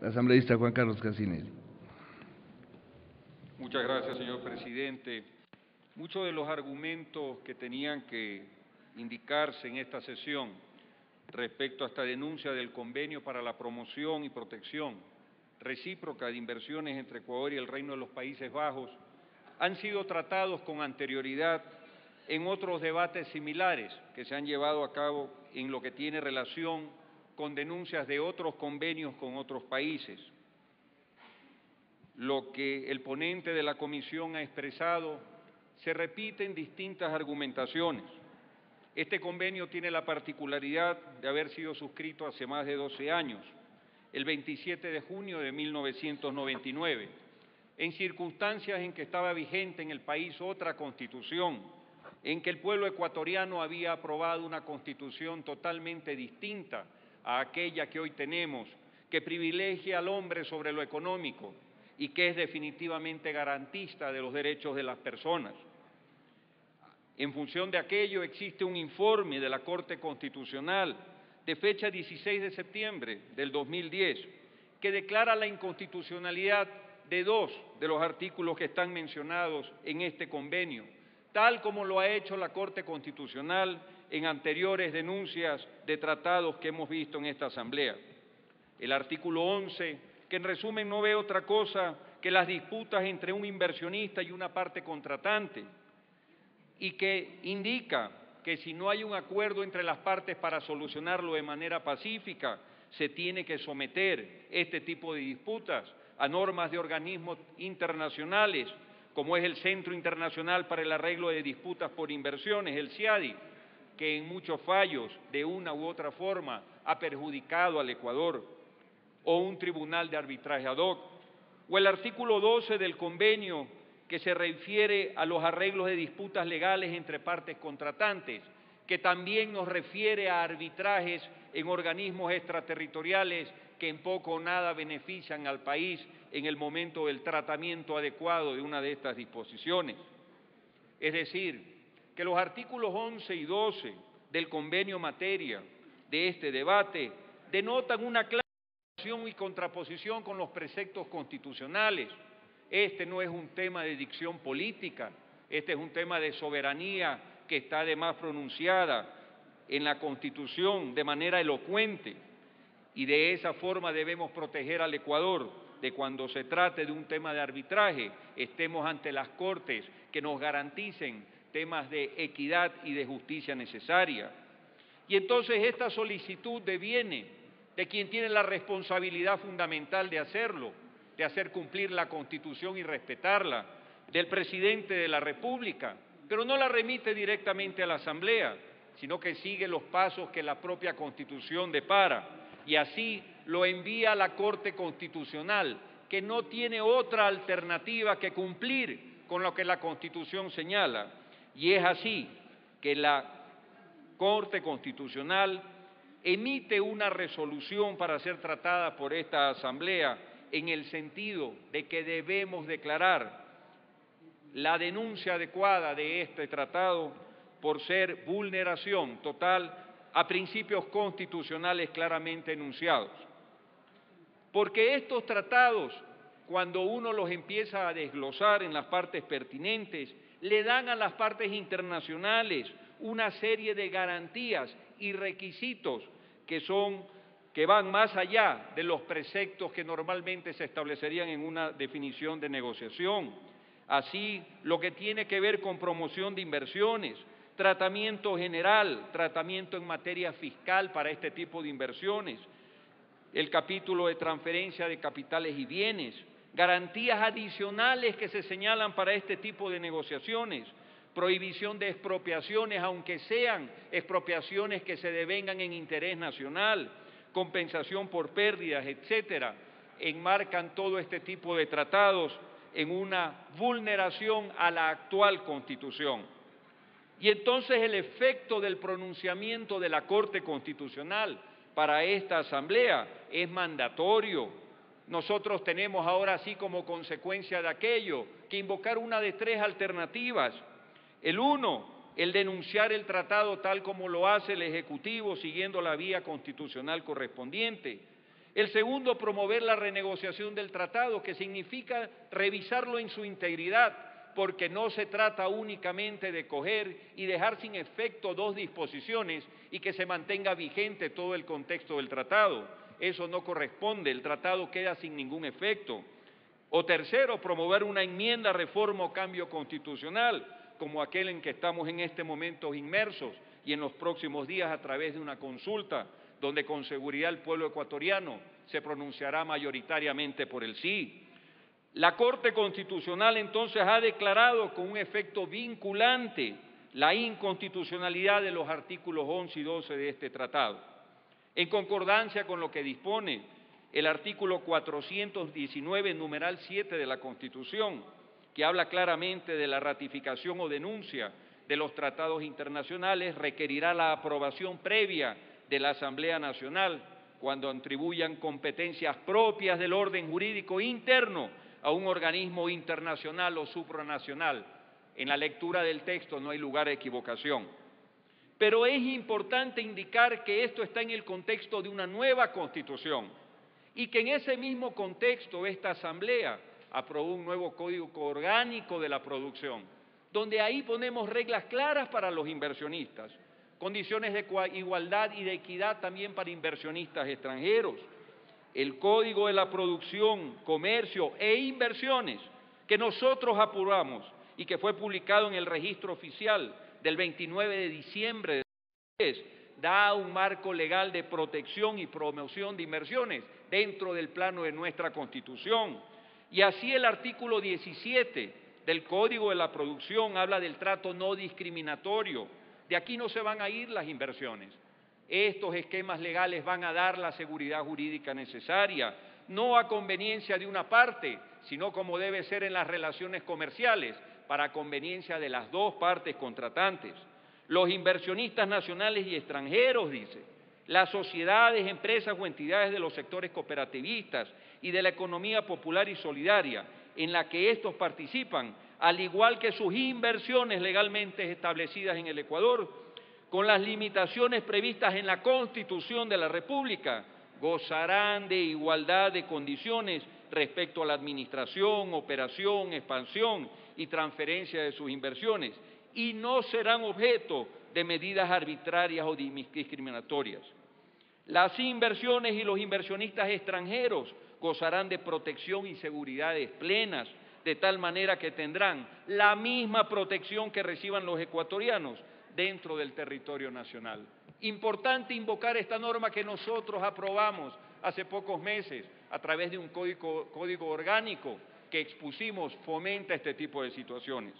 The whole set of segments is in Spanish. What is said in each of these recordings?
Asambleísta Juan Carlos Cassinelli. Muchas gracias, señor presidente. Muchos de los argumentos que tenían que indicarse en esta sesión respecto a esta denuncia del convenio para la promoción y protección recíproca de inversiones entre Ecuador y el Reino de los Países Bajos han sido tratados con anterioridad en otros debates similares que se han llevado a cabo en lo que tiene relación con denuncias de otros convenios con otros países. Lo que el ponente de la comisión ha expresado se repite en distintas argumentaciones. Este convenio tiene la particularidad de haber sido suscrito hace más de 12 años, el 27 de junio de 1999, en circunstancias en que estaba vigente en el país otra constitución, en que el pueblo ecuatoriano había aprobado una constitución totalmente distinta a aquella que hoy tenemos, que privilegia al hombre sobre lo económico y que es definitivamente garantista de los derechos de las personas. En función de aquello existe un informe de la Corte Constitucional de fecha 16 de septiembre del 2010 que declara la inconstitucionalidad de dos de los artículos que están mencionados en este convenio, tal como lo ha hecho la Corte Constitucional en anteriores denuncias de tratados que hemos visto en esta Asamblea. El artículo 11, que en resumen no ve otra cosa que las disputas entre un inversionista y una parte contratante, y que indica que si no hay un acuerdo entre las partes para solucionarlo de manera pacífica, se tiene que someter este tipo de disputas a normas de organismos internacionales, como es el Centro Internacional para el Arreglo de Disputas por Inversiones, el CIADI, que en muchos fallos, de una u otra forma, ha perjudicado al Ecuador, o un tribunal de arbitraje ad hoc, o el artículo 12 del convenio que se refiere a los arreglos de disputas legales entre partes contratantes, que también nos refiere a arbitrajes en organismos extraterritoriales que en poco o nada benefician al país en el momento del tratamiento adecuado de una de estas disposiciones. Es decir, que los artículos 11 y 12 del convenio materia de este debate denotan una clara relación y contraposición con los preceptos constitucionales. Este no es un tema de dicción política, este es un tema de soberanía que está además pronunciada en la Constitución de manera elocuente, y de esa forma debemos proteger al Ecuador de cuando se trate de un tema de arbitraje, estemos ante las Cortes que nos garanticen temas de equidad y de justicia necesaria. Y entonces esta solicitud deviene de quien tiene la responsabilidad fundamental de hacerlo, de hacer cumplir la Constitución y respetarla, del presidente de la República, pero no la remite directamente a la Asamblea, sino que sigue los pasos que la propia Constitución depara, y así lo envía a la Corte Constitucional, que no tiene otra alternativa que cumplir con lo que la Constitución señala, y es así que la Corte Constitucional emite una resolución para ser tratada por esta Asamblea en el sentido de que debemos declarar la denuncia adecuada de este tratado por ser vulneración total a principios constitucionales claramente enunciados. Porque estos tratados, cuando uno los empieza a desglosar en las partes pertinentes, le dan a las partes internacionales una serie de garantías y requisitos que van más allá de los preceptos que normalmente se establecerían en una definición de negociación. Así, lo que tiene que ver con promoción de inversiones, tratamiento general, tratamiento en materia fiscal para este tipo de inversiones, el capítulo de transferencia de capitales y bienes, garantías adicionales que se señalan para este tipo de negociaciones, prohibición de expropiaciones, aunque sean expropiaciones que se devengan en interés nacional, compensación por pérdidas, etcétera, enmarcan todo este tipo de tratados en una vulneración a la actual Constitución. Y entonces el efecto del pronunciamiento de la Corte Constitucional para esta Asamblea es mandatorio. Nosotros tenemos ahora, así como consecuencia de aquello, que invocar una de tres alternativas. El denunciar el tratado tal como lo hace el Ejecutivo siguiendo la vía constitucional correspondiente. El segundo, promover la renegociación del tratado, que significa revisarlo en su integridad, porque no se trata únicamente de coger y dejar sin efecto dos disposiciones y que se mantenga vigente todo el contexto del tratado. Eso no corresponde, el tratado queda sin ningún efecto. O tercero, promover una enmienda, reforma o cambio constitucional, como aquel en que estamos en este momento inmersos y en los próximos días a través de una consulta, donde con seguridad el pueblo ecuatoriano se pronunciará mayoritariamente por el sí. La Corte Constitucional entonces ha declarado con un efecto vinculante la inconstitucionalidad de los artículos 11 y 12 de este tratado. En concordancia con lo que dispone el artículo 419, numeral 7 de la Constitución, que habla claramente de la ratificación o denuncia de los tratados internacionales, requerirá la aprobación previa de la Asamblea Nacional cuando atribuyan competencias propias del orden jurídico interno a un organismo internacional o supranacional. En la lectura del texto no hay lugar a equivocación. Pero es importante indicar que esto está en el contexto de una nueva Constitución y que en ese mismo contexto esta Asamblea aprobó un nuevo Código Orgánico de la Producción, donde ahí ponemos reglas claras para los inversionistas, condiciones de igualdad y de equidad también para inversionistas extranjeros. El Código de la Producción, Comercio e Inversiones que nosotros aprobamos y que fue publicado en el Registro Oficial del 29 de diciembre de 2010, da un marco legal de protección y promoción de inversiones dentro del plano de nuestra Constitución. Y así el artículo 17 del Código de la Producción habla del trato no discriminatorio. De aquí no se van a ir las inversiones. Estos esquemas legales van a dar la seguridad jurídica necesaria, no a conveniencia de una parte, sino como debe ser en las relaciones comerciales, para conveniencia de las dos partes contratantes. Los inversionistas nacionales y extranjeros, dice, las sociedades, empresas o entidades de los sectores cooperativistas y de la economía popular y solidaria, en la que estos participan, al igual que sus inversiones legalmente establecidas en el Ecuador, con las limitaciones previstas en la Constitución de la República, gozarán de igualdad de condiciones respecto a la administración, operación, expansión y transferencia de sus inversiones y no serán objeto de medidas arbitrarias o discriminatorias. Las inversiones y los inversionistas extranjeros gozarán de protección y seguridades plenas, de tal manera que tendrán la misma protección que reciban los ecuatorianos dentro del territorio nacional. Importante invocar esta norma que nosotros aprobamos hace pocos meses a través de un código orgánico que expusimos, fomenta este tipo de situaciones.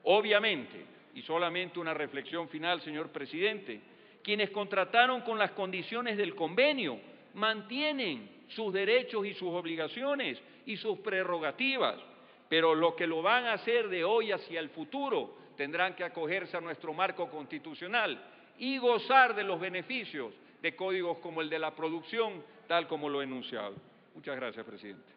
Obviamente, y solamente una reflexión final, señor presidente, quienes contrataron con las condiciones del convenio mantienen sus derechos y sus obligaciones y sus prerrogativas, pero los que lo van a hacer de hoy hacia el futuro tendrán que acogerse a nuestro marco constitucional y gozar de los beneficios de códigos como el de la producción, tal como lo he enunciado. Muchas gracias, presidente.